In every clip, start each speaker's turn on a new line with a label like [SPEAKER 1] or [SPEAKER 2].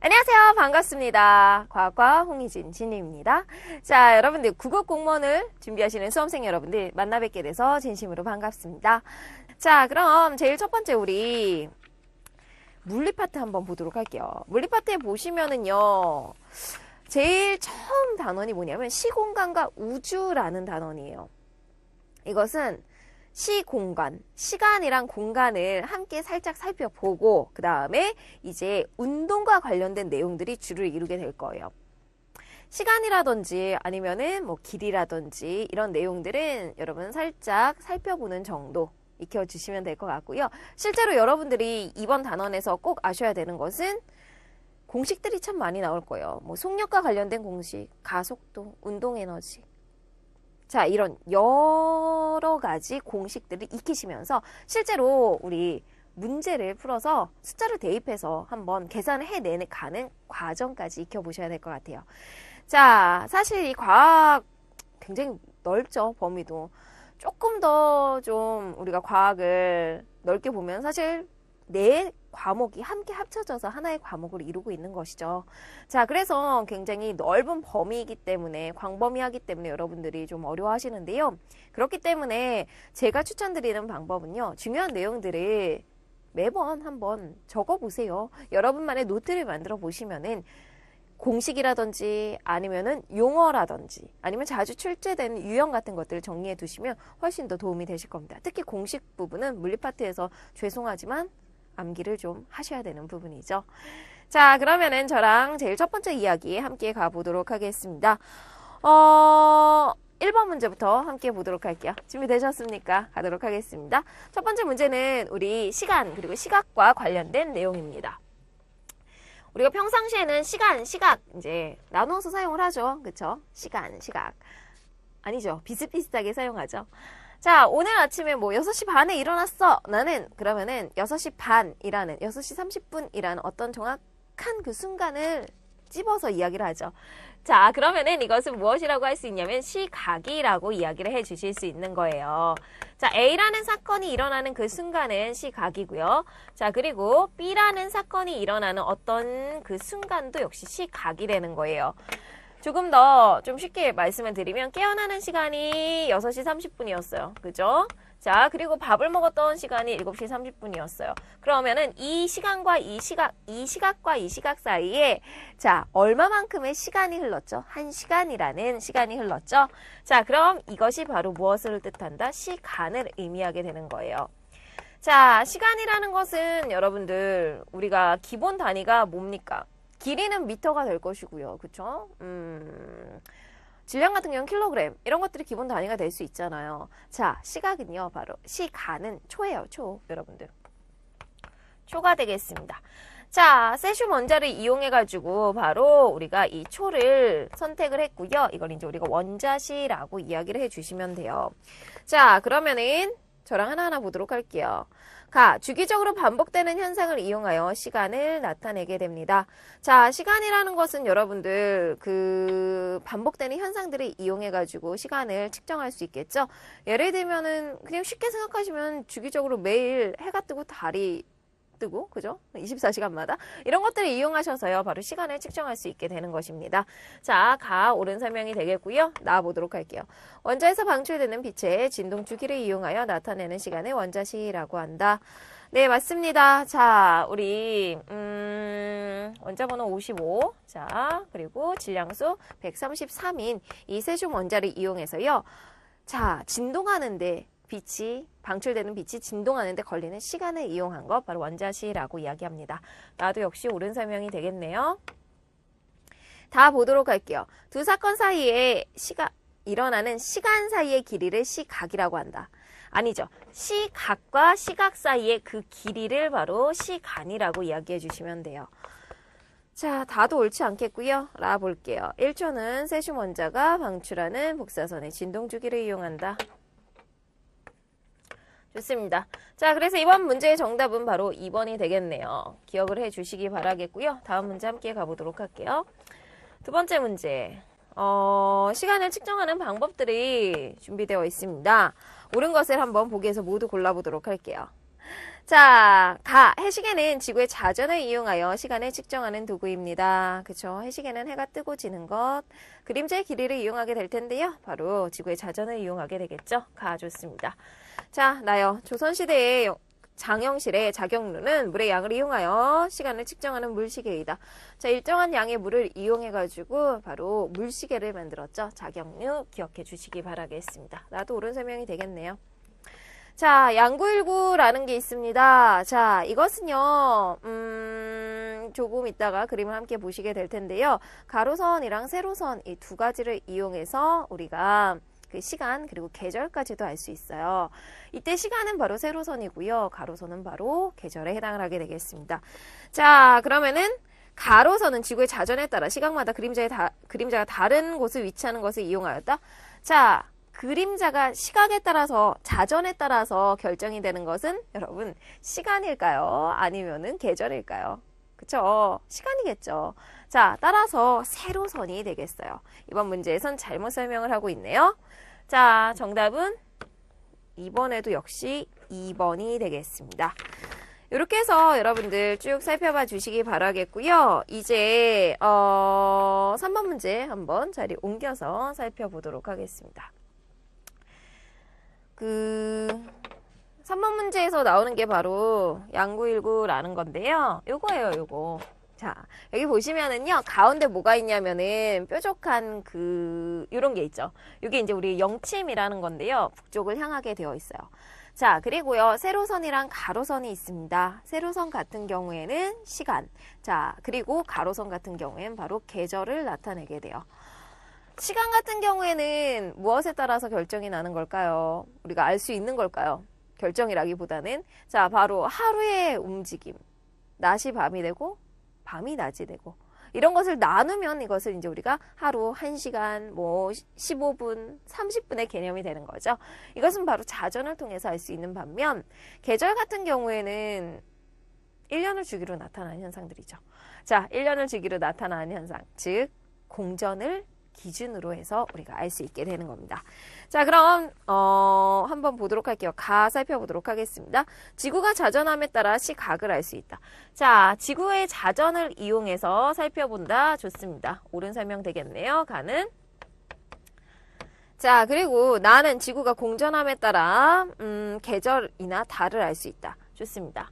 [SPEAKER 1] 안녕하세요. 반갑습니다. 과학과 홍희진 진입니다. 자, 여러분들 국어 공무원을 준비하시는 수험생 여러분들 만나 뵙게 돼서 진심으로 반갑습니다. 자, 그럼 제일 첫 번째 우리 물리 파트 한번 보도록 할게요. 물리 파트에 보시면은요. 제일 처음 단원이 뭐냐면 시공간과 우주라는 단원이에요. 이것은 시공간, 시간이랑 공간을 함께 살짝 살펴보고 그 다음에 이제 운동과 관련된 내용들이 주를 이루게 될 거예요. 시간이라든지 아니면은 뭐 길이라든지 이런 내용들은 여러분 살짝 살펴보는 정도 익혀주시면 될 것 같고요. 실제로 여러분들이 이번 단원에서 꼭 아셔야 되는 것은 공식들이 참 많이 나올 거예요. 뭐 속력과 관련된 공식, 가속도, 운동에너지. 자, 이런 여러 가지 공식들을 익히시면서 실제로 우리 문제를 풀어서 숫자를 대입해서 한번 계산을 해내는 가는 과정까지 익혀보셔야 될 것 같아요. 자, 사실 이 과학 굉장히 넓죠, 범위도. 조금 더 좀 우리가 과학을 넓게 보면 사실 네 과목이 함께 합쳐져서 하나의 과목을 이루고 있는 것이죠. 자, 그래서 굉장히 넓은 범위이기 때문에 광범위하기 때문에 여러분들이 좀 어려워하시는데요. 그렇기 때문에 제가 추천드리는 방법은요. 중요한 내용들을 매번 한번 적어보세요. 여러분만의 노트를 만들어 보시면은 공식이라든지 아니면은 용어라든지 아니면 자주 출제되는 유형 같은 것들을 정리해 두시면 훨씬 더 도움이 되실 겁니다. 특히 공식 부분은 물리 파트에서 죄송하지만 암기를 좀 하셔야 되는 부분이죠. 자, 그러면은 저랑 제일 첫 번째 이야기 함께 가보도록 하겠습니다. 1번 문제부터 함께 보도록 할게요. 준비되셨습니까? 가도록 하겠습니다. 첫 번째 문제는 우리 시간 그리고 시각과 관련된 내용입니다. 우리가 평상시에는 시간, 시각 이제 나누어서 사용을 하죠. 그쵸? 시간, 시각. 아니죠. 비슷비슷하게 사용하죠. 자, 오늘 아침에 뭐 6시 반에 일어났어. 나는 그러면은 6시 반이라는 6시 30분이라는 어떤 정확한 그 순간을 찝어서 이야기를 하죠. 자, 그러면은 이것은 무엇이라고 할 수 있냐면 시각이라고 이야기를 해 주실 수 있는 거예요. 자, A라는 사건이 일어나는 그 순간은 시각이고요. 자, 그리고 B라는 사건이 일어나는 어떤 그 순간도 역시 시각이 되는 거예요. 조금 더 좀 쉽게 말씀을 드리면 깨어나는 시간이 6시 30분이었어요. 그죠? 자, 그리고 밥을 먹었던 시간이 7시 30분이었어요. 그러면은 이 시간과 이 시각과 이 시각 사이에 자, 얼마만큼의 시간이 흘렀죠? 1시간이라는 시간이 흘렀죠? 자, 그럼 이것이 바로 무엇을 뜻한다? 시간을 의미하게 되는 거예요. 자, 시간이라는 것은 여러분들 우리가 기본 단위가 뭡니까? 길이는 미터가 될 것이고요. 그쵸? 질량 같은 경우는 킬로그램 이런 것들이 기본 단위가 될 수 있잖아요. 자, 시각은요. 바로 시간은 초예요. 초. 여러분들. 초가 되겠습니다. 자, 세슘 원자를 이용해가지고 바로 우리가 이 초를 선택을 했고요. 이걸 이제 우리가 원자시라고 이야기를 해주시면 돼요. 자, 그러면은 저랑 하나하나 보도록 할게요. 가, 주기적으로 반복되는 현상을 이용하여 시간을 나타내게 됩니다. 자, 시간이라는 것은 여러분들 그 반복되는 현상들을 이용해가지고 시간을 측정할 수 있겠죠? 예를 들면은 그냥 쉽게 생각하시면 주기적으로 매일 해가 뜨고 달이 뜨고, 그죠? 24시간마다. 이런 것들을 이용하셔서요. 바로 시간을 측정할 수 있게 되는 것입니다. 자, 가, 옳은 설명이 되겠고요. 나와보도록 할게요. 원자에서 방출되는 빛의 진동 주기를 이용하여 나타내는 시간을 원자시라고 한다. 네, 맞습니다. 자, 우리, 원자 번호 55. 자, 그리고 질량수 133인 이 세슘 원자를 이용해서요. 자, 진동하는데 빛이 방출되는 빛이 진동하는데 걸리는 시간을 이용한 것 바로 원자시라고 이야기합니다. 나도 역시 옳은 설명이 되겠네요. 다 보도록 할게요. 두 사건 사이에 일어나는 시간 사이의 길이를 시각이라고 한다. 아니죠. 시각과 시각 사이의 그 길이를 바로 시간이라고 이야기해 주시면 돼요. 자, 다도 옳지 않겠고요. 라 볼게요. 1초는 세슘 원자가 방출하는 복사선의 진동 주기를 이용한다. 좋습니다. 자, 그래서 이번 문제의 정답은 바로 2번이 되겠네요. 기억을 해 주시기 바라겠고요. 다음 문제 함께 가보도록 할게요. 두 번째 문제. 시간을 측정하는 방법들이 준비되어 있습니다. 옳은 것을 한번 보기에서 모두 골라보도록 할게요. 자, 해시계는 지구의 자전을 이용하여 시간을 측정하는 도구입니다. 그쵸? 해시계는 해가 뜨고 지는 것, 그림자의 길이를 이용하게 될 텐데요. 바로 지구의 자전을 이용하게 되겠죠? 좋습니다. 자, 나요. 조선시대의 장영실의 자경루는 물의 양을 이용하여 시간을 측정하는 물시계이다. 자, 일정한 양의 물을 이용해가지고 바로 물시계를 만들었죠. 자경루 기억해 주시기 바라겠습니다. 나도 옳은 설명이 되겠네요. 자, 양구일구라는 게 있습니다. 자, 이것은요, 조금 이따가 그림을 함께 보시게 될 텐데요. 가로선이랑 세로선 이 두 가지를 이용해서 우리가 그 시간 그리고 계절까지도 알 수 있어요. 이때 시간은 바로 세로선이고요. 가로선은 바로 계절에 해당을 하게 되겠습니다. 자, 그러면은 가로선은 지구의 자전에 따라 시각마다 그림자가 다른 곳을 위치하는 것을 이용하였다. 자, 그림자가 시각에 따라서 자전에 따라서 결정이 되는 것은 여러분 시간일까요? 아니면은 계절일까요? 그쵸? 시간이겠죠. 자, 따라서 세로선이 되겠어요. 이번 문제에선 잘못 설명을 하고 있네요. 자, 정답은 이번에도 역시 2번이 되겠습니다. 이렇게 해서 여러분들 쭉 살펴봐 주시기 바라겠고요. 이제 3번 문제 한번 자리 옮겨서 살펴보도록 하겠습니다. 3번 문제에서 나오는 게 바로 양구일구라는 건데요. 요거예요, 요거. 자, 여기 보시면은요, 가운데 뭐가 있냐면은 뾰족한 요런 게 있죠. 이게 이제 우리 영침이라는 건데요. 북쪽을 향하게 되어 있어요. 자, 그리고요, 세로선이랑 가로선이 있습니다. 세로선 같은 경우에는 시간. 자, 그리고 가로선 같은 경우에는 바로 계절을 나타내게 돼요. 시간 같은 경우에는 무엇에 따라서 결정이 나는 걸까요? 우리가 알 수 있는 걸까요? 결정이라기보다는 자, 바로 하루의 움직임. 낮이 밤이 되고 밤이 낮이 되고 이런 것을 나누면 이것을 이제 우리가 하루 1시간, 15분, 30분의 개념이 되는 거죠. 이것은 바로 자전을 통해서 알 수 있는 반면 계절 같은 경우에는 1년을 주기로 나타나는 현상들이죠. 자, 1년을 주기로 나타나는 현상, 즉 공전을 기준으로 해서 우리가 알 수 있게 되는 겁니다. 자, 그럼 한번 보도록 할게요. 살펴보도록 하겠습니다. 지구가 자전함에 따라 시각을 알 수 있다. 자, 지구의 자전을 이용해서 살펴본다. 좋습니다. 옳은 설명 되겠네요. 가는. 자, 그리고 나는 지구가 공전함에 따라 계절이나 달을 알 수 있다. 좋습니다.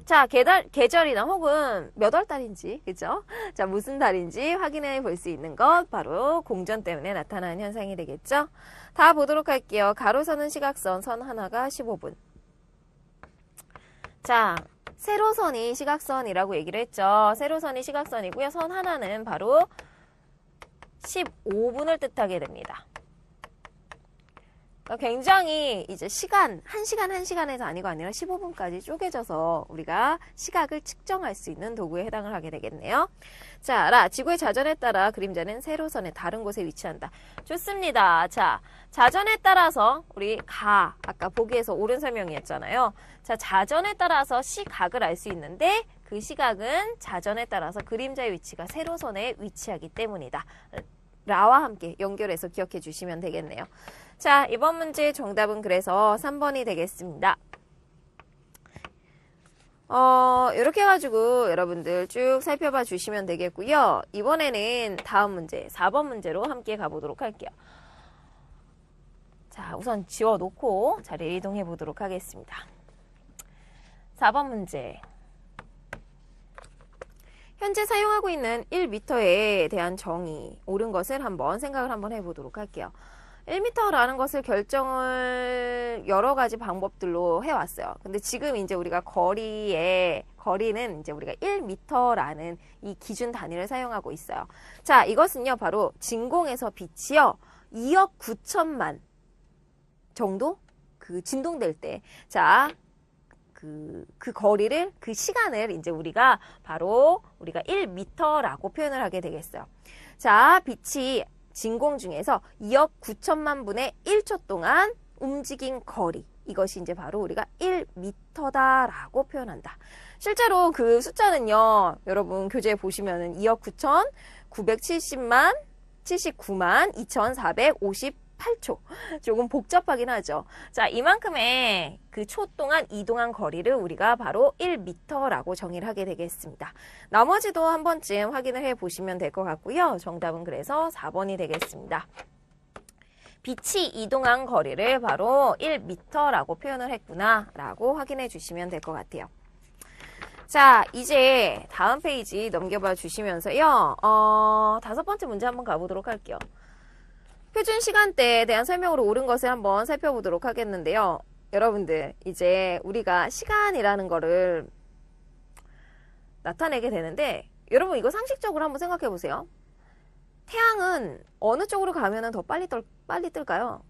[SPEAKER 1] 자, 계절이나 혹은 몇 월 달인지, 그죠? 자, 무슨 달인지 확인해 볼 수 있는 것, 바로 공전 때문에 나타나는 현상이 되겠죠? 다 보도록 할게요. 가로선은 시각선, 선 하나가 15분. 자, 세로선이 시각선이라고 얘기를 했죠. 세로선이 시각선이고요. 선 하나는 바로 15분을 뜻하게 됩니다. 굉장히 이제 한 시간에서 아니라 15분까지 쪼개져서 우리가 시각을 측정할 수 있는 도구에 해당을 하게 되겠네요. 자, 지구의 자전에 따라 그림자는 세로선의 다른 곳에 위치한다. 좋습니다. 자, 자전에 따라서 우리 아까 보기에서 옳은 설명이었잖아요. 자, 자전에 따라서 시각을 알 수 있는데 그 시각은 자전에 따라서 그림자의 위치가 세로선에 위치하기 때문이다. 라와 함께 연결해서 기억해 주시면 되겠네요. 자, 이번 문제의 정답은 그래서 3번이 되겠습니다. 이렇게 해가지고 여러분들 쭉 살펴봐 주시면 되겠고요. 이번에는 다음 문제, 4번 문제로 함께 가보도록 할게요. 자, 우선 지워놓고 자리를 이동해 보도록 하겠습니다. 4번 문제. 현재 사용하고 있는 1m에 대한 정의, 옳은 것을 생각을 한번 해보도록 할게요. 1m라는 것을 결정을 여러 가지 방법들로 해왔어요. 근데 지금 이제 우리가 거리는 이제 우리가 1m라는 이 기준 단위를 사용하고 있어요. 자, 이것은요, 바로 진공에서 빛이요, 2억 9천만 정도? 진동될 때. 자, 그 거리를, 그 시간을 이제 우리가 1m라고 표현을 하게 되겠어요. 자, 빛이 진공 중에서 2억 9천만 분의 1초 동안 움직인 거리. 이것이 이제 바로 우리가 1m다라고 표현한다. 실제로 그 숫자는요, 여러분 교재에 보시면은 2억 9,979만 2458 38초. 조금 복잡하긴 하죠. 자, 이만큼의 그 초 동안 이동한 거리를 우리가 바로 1m라고 정의를 하게 되겠습니다. 나머지도 한 번쯤 확인을 해 보시면 될 것 같고요. 정답은 그래서 4번이 되겠습니다. 빛이 이동한 거리를 바로 1m라고 표현을 했구나 라고 확인해 주시면 될 것 같아요. 자, 이제 다음 페이지 넘겨봐 주시면서요. 5번째 문제 한번 가보도록 할게요. 표준 시간대에 대한 설명으로 옳은 것을 한번 살펴보도록 하겠는데요. 여러분들, 이제 우리가 시간이라는 거를 나타내게 되는데, 여러분 이거 상식적으로 한번 생각해 보세요. 태양은 어느 쪽으로 가면 더 빨리 뜰까요?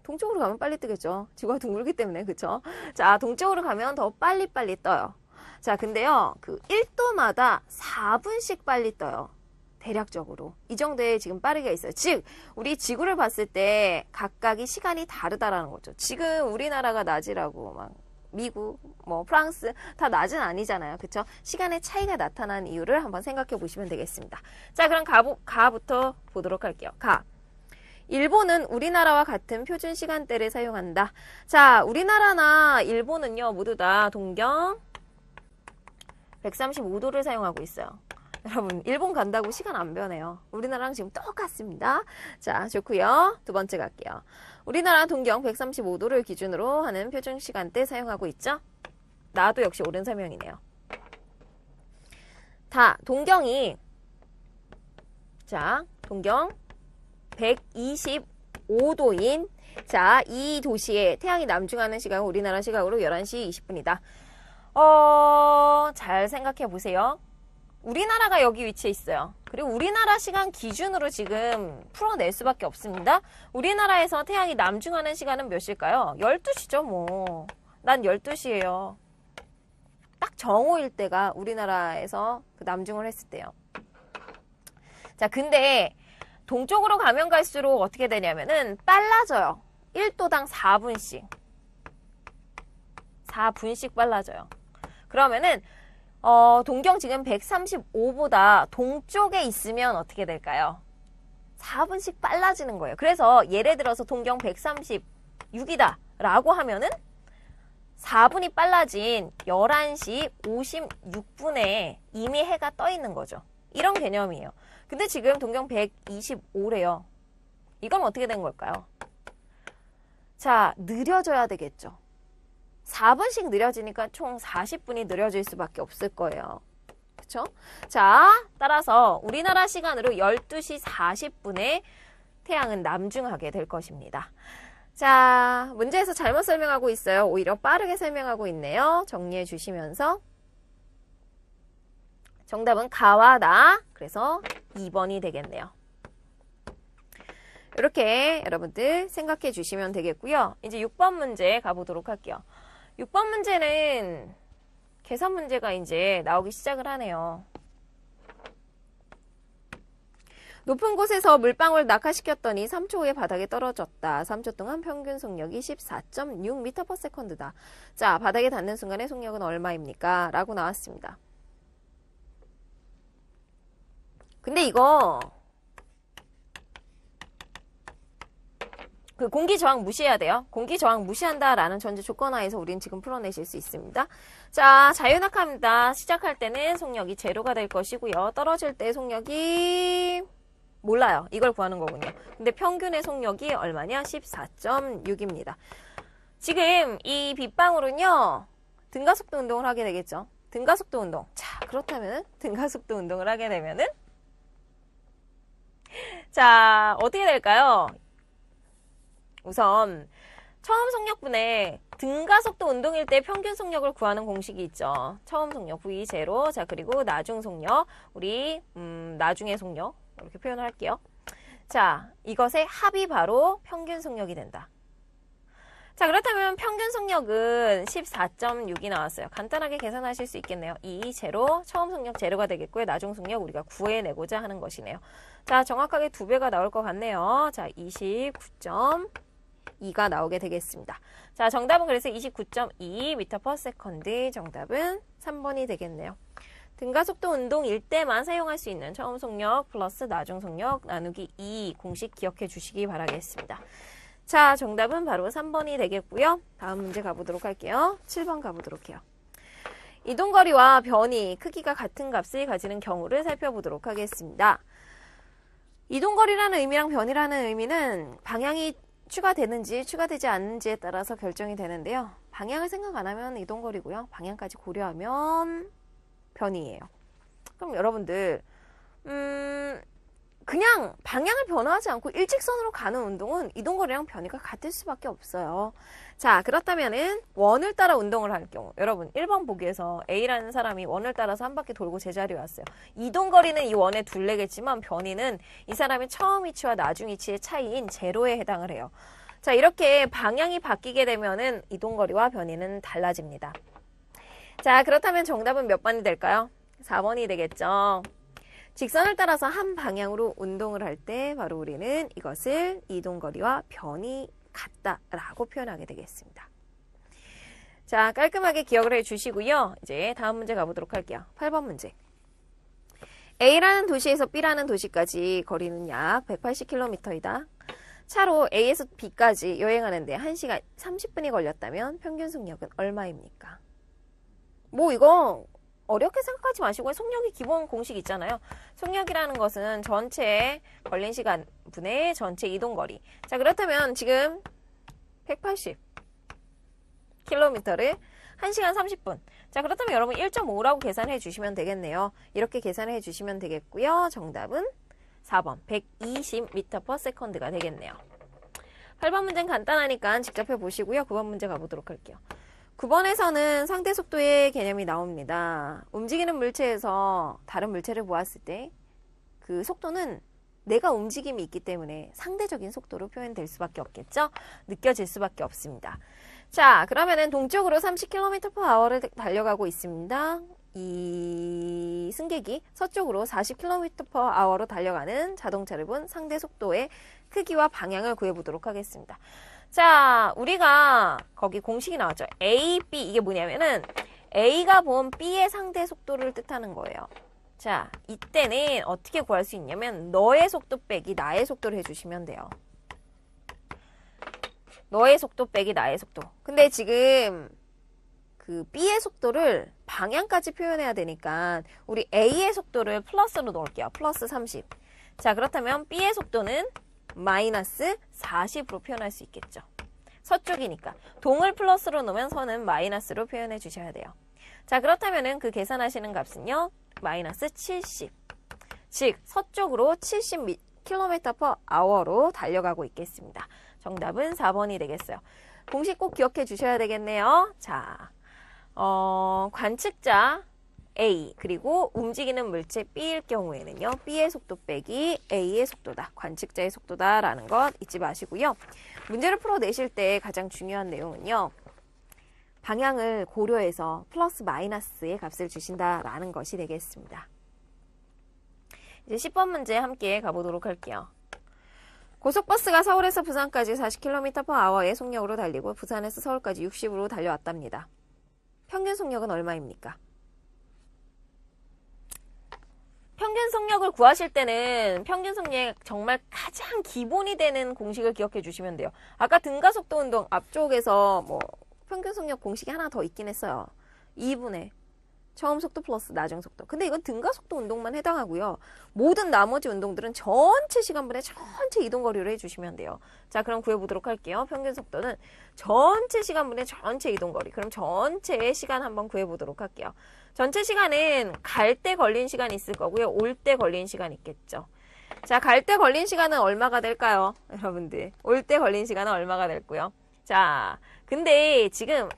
[SPEAKER 1] 동쪽으로 가면 빨리 뜨겠죠. 지구가 둥글기 때문에, 그쵸? 자, 동쪽으로 가면 더 빨리 떠요. 자, 근데요, 그 1도마다 4분씩 빨리 떠요. 대략적으로. 이 정도의 지금 빠르기가 있어요. 즉, 우리 지구를 봤을 때 각각이 시간이 다르다라는 거죠. 지금 우리나라가 낮이라고 막 미국, 뭐 프랑스 다 낮은 아니잖아요. 그쵸? 시간의 차이가 나타난 이유를 한번 생각해 보시면 되겠습니다. 자, 그럼 가부터 보도록 할게요. 가. 일본은 우리나라와 같은 표준 시간대를 사용한다. 자, 우리나라나 일본은요, 모두 다 동경 135도를 사용하고 있어요. 여러분, 일본 간다고 시간 안 변해요. 우리나라랑 지금 똑같습니다. 자, 좋고요. 두 번째 갈게요. 우리나라 동경 135도를 기준으로 하는 표준 시간대 사용하고 있죠? 나도 역시 옳은 설명이네요. 동경이, 자, 동경 125도인, 자, 이 도시에 태양이 남중하는 시각은 우리나라 시각으로 11시 20분이다. 잘 생각해 보세요. 우리나라가 여기 위치해 있어요. 그리고 우리나라 시간 기준으로 지금 풀어낼 수밖에 없습니다. 우리나라에서 태양이 남중하는 시간은 몇 시일까요? 12시죠, 뭐. 난 12시예요. 딱 정오일 때가 우리나라에서 그 남중을 했을 때요. 자, 근데 동쪽으로 가면 갈수록 어떻게 되냐면은 빨라져요. 1도당 4분씩. 4분씩 빨라져요. 그러면은 동경 지금 135보다 동쪽에 있으면 어떻게 될까요? 4분씩 빨라지는 거예요. 그래서 예를 들어서 동경 136이다 라고 하면은 4분이 빨라진 11시 56분에 이미 해가 떠 있는 거죠. 이런 개념이에요. 근데 지금 동경 125래요. 이건 어떻게 된 걸까요? 자, 느려져야 되겠죠. 4분씩 느려지니까 총 40분이 느려질 수밖에 없을 거예요. 그쵸? 자, 따라서 우리나라 시간으로 12시 40분에 태양은 남중하게 될 것입니다. 자, 문제에서 잘못 설명하고 있어요. 오히려 빠르게 설명하고 있네요. 정리해 주시면서. 정답은 가와 나. 그래서 2번이 되겠네요. 이렇게 여러분들 생각해 주시면 되겠고요. 이제 6번 문제 가보도록 할게요. 6번 문제는 계산 문제가 이제 나오기 시작을 하네요. 높은 곳에서 물방울 낙하시켰더니 3초 후에 바닥에 떨어졌다. 3초 동안 평균 속력이 14.6m/s다. 자, 바닥에 닿는 순간의 속력은 얼마입니까? 라고 나왔습니다. 근데 이거 그 공기 저항 무시해야 돼요. 공기 저항 무시한다라는 전제 조건하에서 우린 지금 풀어내실 수 있습니다. 자, 자유낙하입니다. 시작할 때는 속력이 제로가 될 것이고요. 떨어질 때 속력이 몰라요. 이걸 구하는 거군요. 근데 평균의 속력이 얼마냐? 14.6입니다. 지금 이 빗방울은요, 등가속도 운동을 하게 되겠죠. 등가속도 운동. 자, 그렇다면 등가속도 운동을 하게 되면은 자, 어떻게 될까요? 우선 처음 속력분의 등가속도 운동일 때 평균 속력을 구하는 공식이 있죠. 처음 속력 V0. 자, 그리고 나중 속력, 우리 나중의 속력 이렇게 표현을 할게요. 자, 이것의 합이 바로 평균 속력이 된다. 자, 그렇다면 평균 속력은 14.6이 나왔어요. 간단하게 계산하실 수 있겠네요. 이 제로, 처음 속력 제로가 되겠고요. 나중 속력 우리가 구해내고자 하는 것이네요. 자, 정확하게 2배가 나올 것 같네요. 자, 29.2가 나오게 되겠습니다. 자, 정답은 그래서 29.2m/s. 정답은 3번이 되겠네요. 등가속도 운동일 때만 사용할 수 있는 처음 속력 플러스 나중 속력 나누기 2 공식 기억해 주시기 바라겠습니다. 자, 정답은 바로 3번이 되겠고요. 다음 문제 가보도록 할게요. 7번 가보도록 해요. 이동거리와 변이, 크기가 같은 값을 가지는 경우를 살펴보도록 하겠습니다. 이동거리라는 의미랑 변이라는 의미는 방향이 추가되는지 추가되지 않는지에 따라서 결정이 되는데요. 방향을 생각 안 하면 이동거리고요. 방향까지 고려하면 변이에요. 그럼 여러분들 그냥 방향을 변화하지 않고 일직선으로 가는 운동은 이동거리랑 변이가 같을 수밖에 없어요. 자, 그렇다면은 원을 따라 운동을 할 경우 여러분 1번 보기에서 A라는 사람이 원을 따라서 한 바퀴 돌고 제자리에 왔어요. 이동거리는 이 원의 둘레겠지만 변이는 이 사람의 처음 위치와 나중 위치의 차이인 제로에 해당을 해요. 자, 이렇게 방향이 바뀌게 되면은 이동거리와 변이는 달라집니다. 자, 그렇다면 정답은 몇 번이 될까요? 4번이 되겠죠. 직선을 따라서 한 방향으로 운동을 할 때 바로 우리는 이것을 이동거리와 변이 같다라고 표현하게 되겠습니다. 자, 깔끔하게 기억을 해주시고요. 이제 다음 문제 가보도록 할게요. 8번 문제. A라는 도시에서 B라는 도시까지 거리는 약 180km이다. 차로 A에서 B까지 여행하는데 1시간 30분이 걸렸다면 평균 속력은 얼마입니까? 뭐 이거 어렵게 생각하지 마시고 속력이 기본 공식 있잖아요. 속력이라는 것은 전체 걸린 시간 분의 전체 이동거리. 자, 그렇다면 지금 180km를 1시간 30분. 자, 그렇다면 여러분 1.5라고 계산해 주시면 되겠네요. 이렇게 계산해 주시면 되겠고요. 정답은 4번 120m/s가 되겠네요. 8번 문제는 간단하니까 직접 해보시고요. 9번 문제 가보도록 할게요. 9번에서는 상대 속도의 개념이 나옵니다. 움직이는 물체에서 다른 물체를 보았을 때 그 속도는 내가 움직임이 있기 때문에 상대적인 속도로 표현될 수밖에 없겠죠? 느껴질 수밖에 없습니다. 자, 그러면은 동쪽으로 30km/h를 달려가고 있습니다. 이 승객이 서쪽으로 40km/h로 달려가는 자동차를 본 상대 속도의 크기와 방향을 구해보도록 하겠습니다. 자, 우리가 거기 공식이 나왔죠. A, B. 이게 뭐냐면은 A가 본 B의 상대 속도를 뜻하는 거예요. 자, 이때는 어떻게 구할 수 있냐면 너의 속도 빼기 나의 속도를 해주시면 돼요. 너의 속도 빼기 나의 속도. 근데 지금 그 B의 속도를 방향까지 표현해야 되니까 우리 A의 속도를 플러스로 넣을게요. 플러스 30. 자, 그렇다면 B의 속도는 마이너스 40으로 표현할 수 있겠죠. 서쪽이니까. 동을 플러스로 넣으면 서는 마이너스로 표현해 주셔야 돼요. 자, 그렇다면은 그 계산하시는 값은요. 마이너스 70. 즉, 서쪽으로 70km/h로 달려가고 있겠습니다. 정답은 4번이 되겠어요. 공식 꼭 기억해 주셔야 되겠네요. 자, 관측자 A 그리고 움직이는 물체 B일 경우에는요. B의 속도 빼기 A의 속도다. 관측자의 속도다 라는 것 잊지 마시고요. 문제를 풀어내실 때 가장 중요한 내용은요. 방향을 고려해서 플러스 마이너스의 값을 주신다라는 것이 되겠습니다. 이제 10번 문제 함께 가보도록 할게요. 고속버스가 서울에서 부산까지 40km/h의 속력으로 달리고 부산에서 서울까지 60으로 달려왔답니다. 평균 속력은 얼마입니까? 평균 속력을 구하실 때는 평균 속력 정말 가장 기본이 되는 공식을 기억해 주시면 돼요. 아까 등가속도 운동 앞쪽에서 뭐 평균 속력 공식이 하나 더 있긴 했어요. 2분의 처음 속도 플러스 나중 속도. 근데 이건 등가속도 운동만 해당하고요. 모든 나머지 운동들은 전체 시간분의 전체 이동거리를 해주시면 돼요. 자, 그럼 구해보도록 할게요. 평균 속도는 전체 시간분의 전체 이동거리. 그럼 전체의 시간 한번 구해보도록 할게요. 전체 시간은 갈 때 걸린 시간이 있을 거고요. 올 때 걸린 시간이 있겠죠. 자, 갈 때 걸린 시간은 얼마가 될까요? 여러분들. 올 때 걸린 시간은 얼마가 될고요. 자, 근데 지금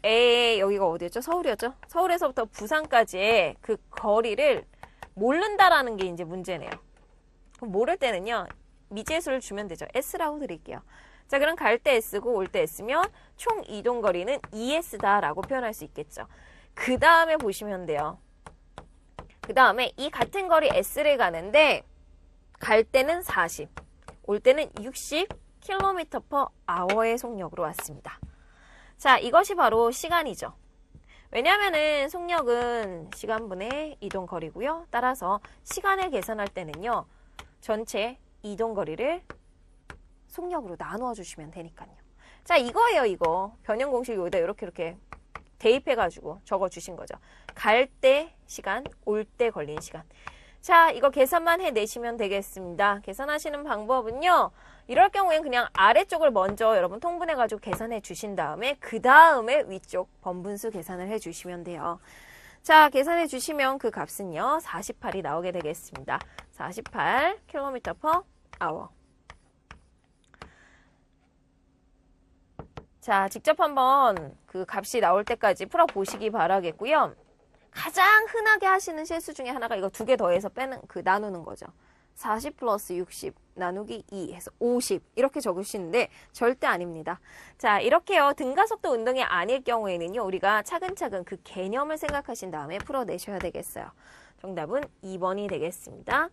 [SPEAKER 1] 여기가 어디였죠? 서울이었죠? 서울에서부터 부산까지의 그 거리를 모른다라는 게 이제 문제네요. 그럼 모를 때는요. 미지수를 주면 되죠. S라고 드릴게요. 자, 그럼 갈 때 S고 올 때 S면 총 이동거리는 ES다라고 표현할 수 있겠죠. 그 다음에 보시면 돼요. 그 다음에 이 같은 거리 S를 가는데 갈 때는 40, 올 때는 60km/h의 속력으로 왔습니다. 자, 이것이 바로 시간이죠. 왜냐하면은 속력은 시간분의 이동거리고요. 따라서 시간을 계산할 때는요. 전체 이동거리를 속력으로 나누어 주시면 되니까요. 자, 이거예요, 이거. 변형 공식 여기다 이렇게 대입해가지고 적어주신 거죠. 갈 때 시간, 올 때 걸린 시간. 자, 이거 계산만 해내시면 되겠습니다. 계산하시는 방법은요. 이럴 경우엔 그냥 아래쪽을 먼저 여러분 통분해가지고 계산해 주신 다음에 그 다음에 위쪽 번분수 계산을 해주시면 돼요. 자, 계산해 주시면 그 값은요. 48이 나오게 되겠습니다. 48km/h. 자, 직접 한번 그 값이 나올 때까지 풀어보시기 바라겠고요. 가장 흔하게 하시는 실수 중에 하나가 이거 두 개 더해서 빼는, 나누는 거죠. 40 플러스 60 나누기 2 해서 50 이렇게 적으시는데 절대 아닙니다. 자, 이렇게요. 등가속도 운동이 아닐 경우에는요. 우리가 차근차근 그 개념을 생각하신 다음에 풀어내셔야 되겠어요. 정답은 2번이 되겠습니다.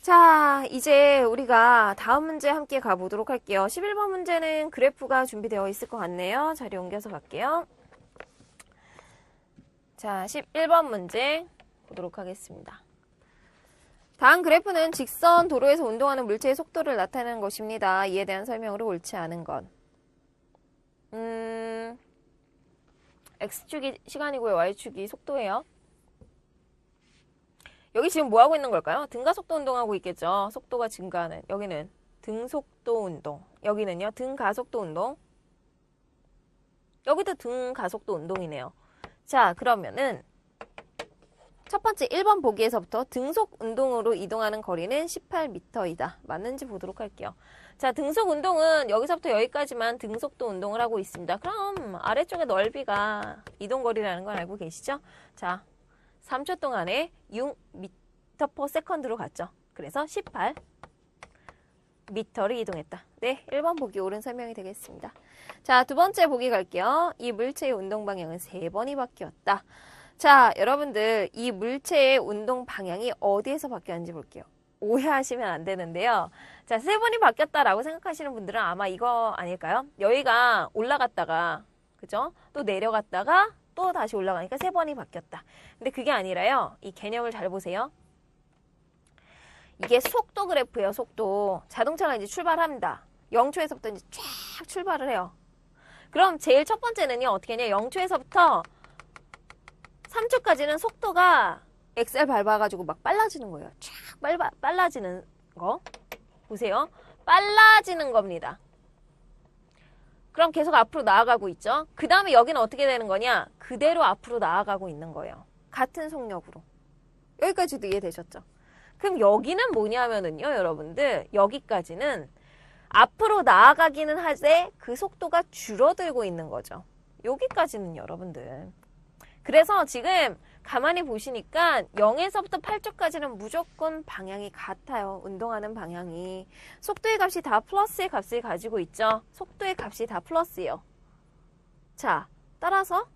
[SPEAKER 1] 자, 이제 우리가 다음 문제 함께 가보도록 할게요. 11번 문제는 그래프가 준비되어 있을 것 같네요. 자리 옮겨서 갈게요. 자, 11번 문제 보도록 하겠습니다. 다음 그래프는 직선 도로에서 운동하는 물체의 속도를 나타내는 것입니다. 이에 대한 설명으로 옳지 않은 건 X축이 시간이고요. Y축이 속도예요. 여기 지금 뭐 하고 있는 걸까요? 등가속도 운동하고 있겠죠. 속도가 증가하는. 여기는 등속도 운동. 여기는요. 등가속도 운동. 여기도 등가속도 운동이네요. 자, 그러면은 첫 번째 1번 보기에서부터 등속 운동으로 이동하는 거리는 18m이다. 맞는지 보도록 할게요. 자, 등속 운동은 여기서부터 여기까지만 등속도 운동을 하고 있습니다. 그럼 아래쪽의 넓이가 이동거리라는 걸 알고 계시죠? 자, 3초 동안에 6m/s로 갔죠. 그래서 18m를 이동했다. 네, 1번 보기 옳은 설명이 되겠습니다. 자, 두 번째 보기 갈게요. 이 물체의 운동 방향은 3번이 바뀌었다. 자, 여러분들 이 물체의 운동 방향이 어디에서 바뀌었는지 볼게요. 오해하시면 안 되는데요. 자, 3번이 바뀌었다라고 생각하시는 분들은 아마 이거 아닐까요? 여기가 올라갔다가, 그죠? 또 내려갔다가 또 다시 올라가니까 3번이 바뀌었다. 근데 그게 아니라요. 이 개념을 잘 보세요. 이게 속도 그래프예요. 속도. 자동차가 이제 출발합니다. 0초에서부터 이제 쫙 출발을 해요. 그럼 제일 첫 번째는요. 어떻게 하냐. 0초에서부터 3초까지는 속도가 엑셀 밟아가지고 막 빨라지는 거예요. 쫙 빨라지는 거. 보세요. 빨라지는 겁니다. 그럼 계속 앞으로 나아가고 있죠. 그 다음에 여기는 어떻게 되는 거냐. 그대로 앞으로 나아가고 있는 거예요. 같은 속력으로. 여기까지도 이해되셨죠? 그럼 여기는 뭐냐면은요. 여러분들 여기까지는 앞으로 나아가기는 하되 그 속도가 줄어들고 있는 거죠. 여기까지는 여러분들. 그래서 지금 가만히 보시니까 0에서부터 8초까지는 무조건 방향이 같아요. 운동하는 방향이. 속도의 값이 다 플러스의 값을 가지고 있죠. 속도의 값이 다 플러스예요. 자, 따라서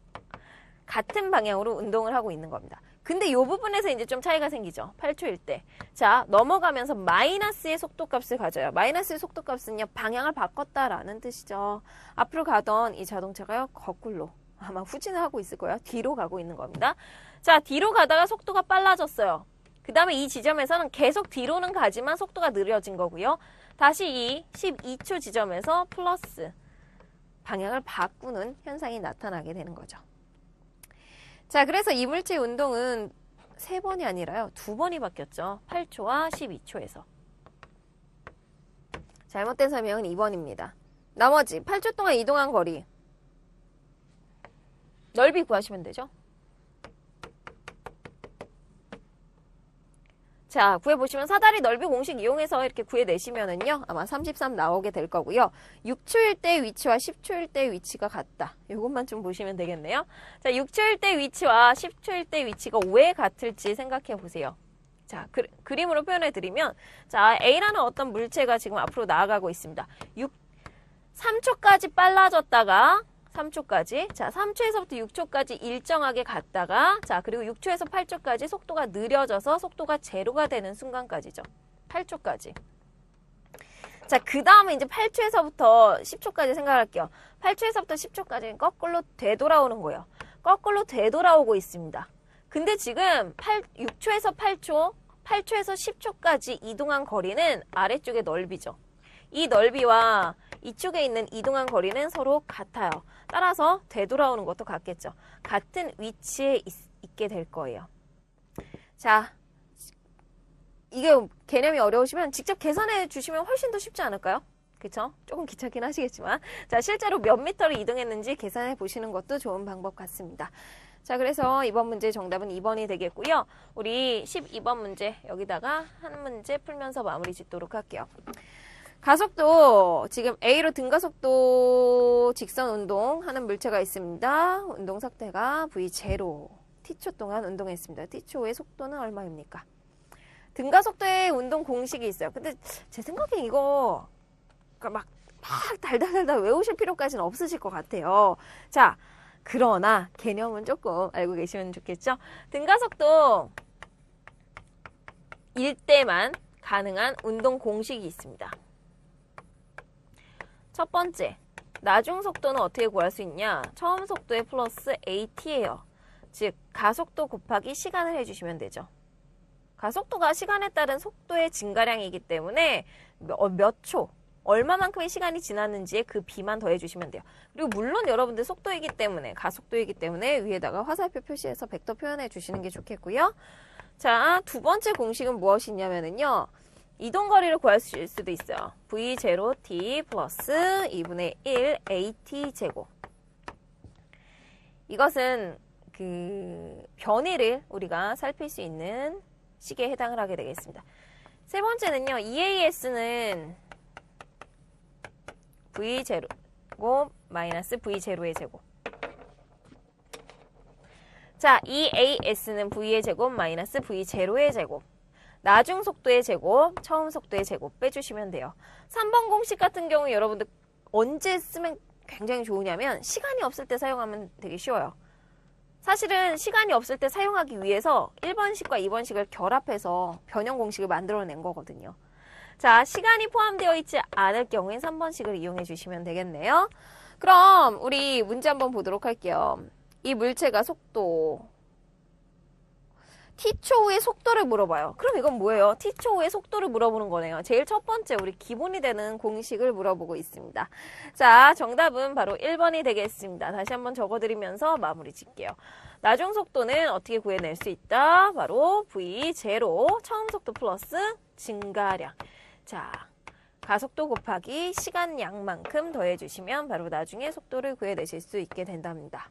[SPEAKER 1] 같은 방향으로 운동을 하고 있는 겁니다. 근데 이 부분에서 이제 좀 차이가 생기죠. 8초일 때. 자, 넘어가면서 마이너스의 속도값을 가져요. 마이너스의 속도값은요. 방향을 바꿨다라는 뜻이죠. 앞으로 가던 이 자동차가요. 거꾸로. 아마 후진을 하고 있을 거예요. 뒤로 가고 있는 겁니다. 자, 뒤로 가다가 속도가 빨라졌어요. 그 다음에 이 지점에서는 계속 뒤로는 가지만 속도가 느려진 거고요. 다시 이 12초 지점에서 플러스 방향을 바꾸는 현상이 나타나게 되는 거죠. 자, 그래서 이 물체의 운동은 3번이 아니라요. 2번이 바뀌었죠. 8초와 12초에서. 잘못된 설명은 2번입니다. 나머지 8초 동안 이동한 거리. 넓이 구하시면 되죠. 자, 구해보시면 사다리 넓이 공식 이용해서 이렇게 구해내시면은요. 아마 33 나오게 될 거고요. 6초일 때 위치와 10초일 때 위치가 같다. 이것만 좀 보시면 되겠네요. 자, 6초일 때 위치와 10초일 때 위치가 왜 같을지 생각해 보세요. 자, 그림으로 표현해드리면 자, A라는 어떤 물체가 지금 앞으로 나아가고 있습니다. 3초까지 빨라졌다가 3초까지. 자, 3초에서부터 6초까지 일정하게 갔다가 자, 그리고 6초에서 8초까지 속도가 느려져서 속도가 제로가 되는 순간까지죠. 8초까지. 자, 그 다음에 이제 8초에서부터 10초까지 생각할게요. 8초에서부터 10초까지는 거꾸로 되돌아오는 거예요. 거꾸로 되돌아오고 있습니다. 근데 지금 6초에서 8초, 8초에서 10초까지 이동한 거리는 아래쪽의 넓이죠. 이 넓이와 이쪽에 있는 이동한 거리는 서로 같아요. 따라서 되돌아오는 것도 같겠죠. 같은 위치에 있게 될 거예요. 자, 이게 개념이 어려우시면 직접 계산해 주시면 훨씬 더 쉽지 않을까요? 그쵸? 조금 귀찮긴 하시겠지만. 자, 실제로 몇 미터를 이동했는지 계산해 보시는 것도 좋은 방법 같습니다. 자, 그래서 이번 문제 정답은 2번이 되겠고요. 우리 12번 문제 여기다가 한 문제 풀면서 마무리 짓도록 할게요. 가속도, 지금 A로 등가속도 직선 운동하는 물체가 있습니다. 운동 속도가 V0, T초 동안 운동했습니다. T초의 속도는 얼마입니까? 등가속도의 운동 공식이 있어요. 근데 제 생각에 이거 막 달달달달 외우실 필요까지는 없으실 것 같아요. 자, 그러나 개념은 조금 알고 계시면 좋겠죠? 등가속도 일 때만 가능한 운동 공식이 있습니다. 첫 번째, 나중 속도는 어떻게 구할 수 있냐? 처음 속도에 플러스 AT예요. 즉, 가속도 곱하기 시간을 해주시면 되죠. 가속도가 시간에 따른 속도의 증가량이기 때문에 몇 초, 얼마만큼의 시간이 지났는지에 그 비만 더해주시면 돼요. 그리고 물론 여러분들 속도이기 때문에, 가속도이기 때문에 위에다가 화살표 표시해서 벡터 표현해 주시는 게 좋겠고요. 자, 두 번째 공식은 무엇이냐면요. 이동거리를 구할 수도 있어요. V0t 플러스 2분의 1 AT 제곱. 이것은 그 변이를 우리가 살필 수 있는 식에 해당을 하게 되겠습니다. 세 번째는요. EAS는 V0 마이너스 V0의 제곱. 자, EAS는 V의 제곱 마이너스 V0의 제곱. 나중 속도의 제곱, 처음 속도의 제곱 빼주시면 돼요. 3번 공식 같은 경우 여러분들 언제 쓰면 굉장히 좋으냐면 시간이 없을 때 사용하면 되게 쉬워요. 사실은 시간이 없을 때 사용하기 위해서 1번식과 2번식을 결합해서 변형 공식을 만들어낸 거거든요. 자, 시간이 포함되어 있지 않을 경우엔 3번식을 이용해 주시면 되겠네요. 그럼 우리 문제 한번 보도록 할게요. 이 물체가 속도 T초 후의 속도를 물어봐요. 그럼 이건 뭐예요? T초 후의 속도를 물어보는 거네요. 제일 첫 번째 우리 기본이 되는 공식을 물어보고 있습니다. 자, 정답은 바로 1번이 되겠습니다. 다시 한번 적어드리면서 마무리 짓게요. 나중 속도는 어떻게 구해낼 수 있다? 바로 V0 처음 속도 플러스 증가량. 자, 가속도 곱하기 시간량만큼 더해주시면 바로 나중에 속도를 구해내실 수 있게 된답니다.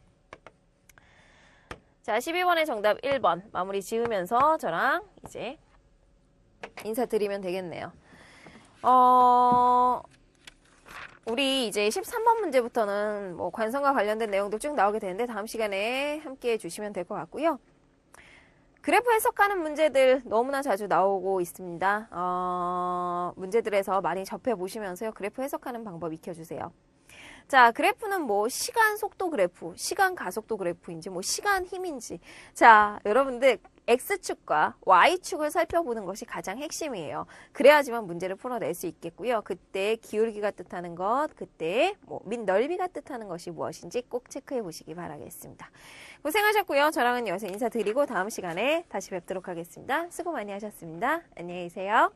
[SPEAKER 1] 자, 12번의 정답 1번 마무리 지으면서 저랑 이제 인사드리면 되겠네요. 우리 이제 13번 문제부터는 뭐 관성과 관련된 내용도 쭉 나오게 되는데 다음 시간에 함께 해주시면 될 것 같고요. 그래프 해석하는 문제들 너무나 자주 나오고 있습니다. 문제들에서 많이 접해보시면서요. 그래프 해석하는 방법 익혀주세요. 자, 그래프는 뭐 시간 속도 그래프, 시간 가속도 그래프인지 뭐 시간 힘인지. 자, 여러분들 X축과 Y축을 살펴보는 것이 가장 핵심이에요. 그래야지만 문제를 풀어낼 수 있겠고요. 그때 기울기가 뜻하는 것, 그때 뭐 밑 넓이가 뜻하는 것이 무엇인지 꼭 체크해 보시기 바라겠습니다. 고생하셨고요. 저랑은 여기서 인사드리고 다음 시간에 다시 뵙도록 하겠습니다. 수고 많이 하셨습니다. 안녕히 계세요.